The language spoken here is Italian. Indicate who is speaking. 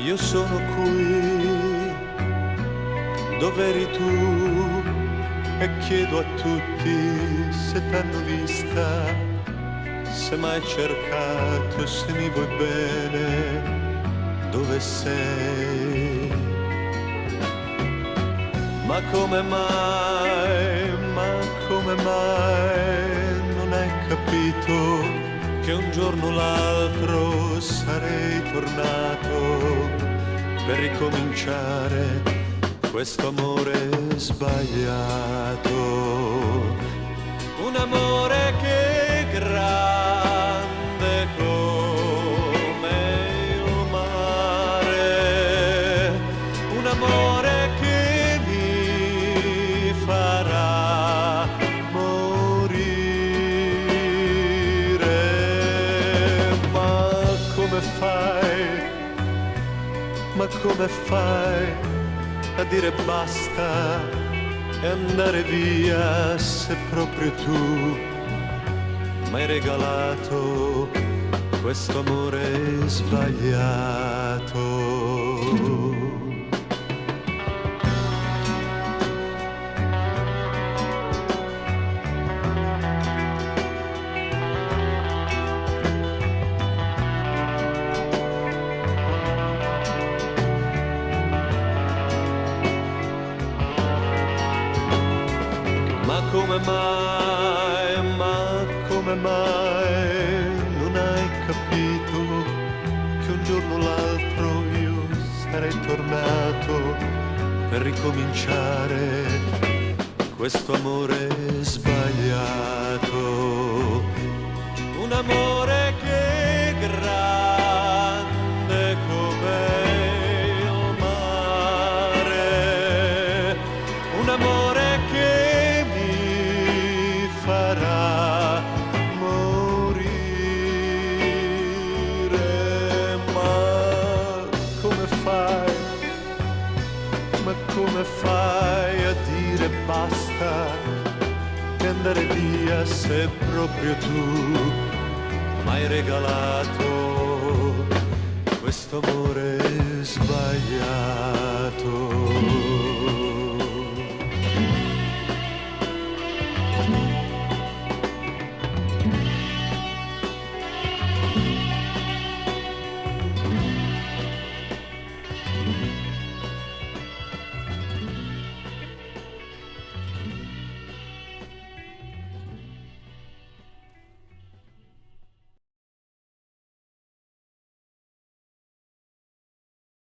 Speaker 1: Io sono qui dove eri tu e chiedo a tutti se t'hanno vista, se m'hai cercato, se mi vuoi bene, dove sei? Ma come mai non hai capito che un giorno o l'altro sarei tornato per ricominciare questo amore sbagliato? Un amore che è grande come il mare, un amore che mi farà morire. Ma come fai a dire basta e andare via se proprio tu m'hai regalato questo amore sbagliato? Ma come mai non hai capito che un giorno o l'altro io sarei tornato per ricominciare questo amore sbagliato? Un amore che è grande come il mare, un amore che farà morire. Ma come fai a dire basta e andare via se proprio tu m'hai regalato questo amore sbagliato?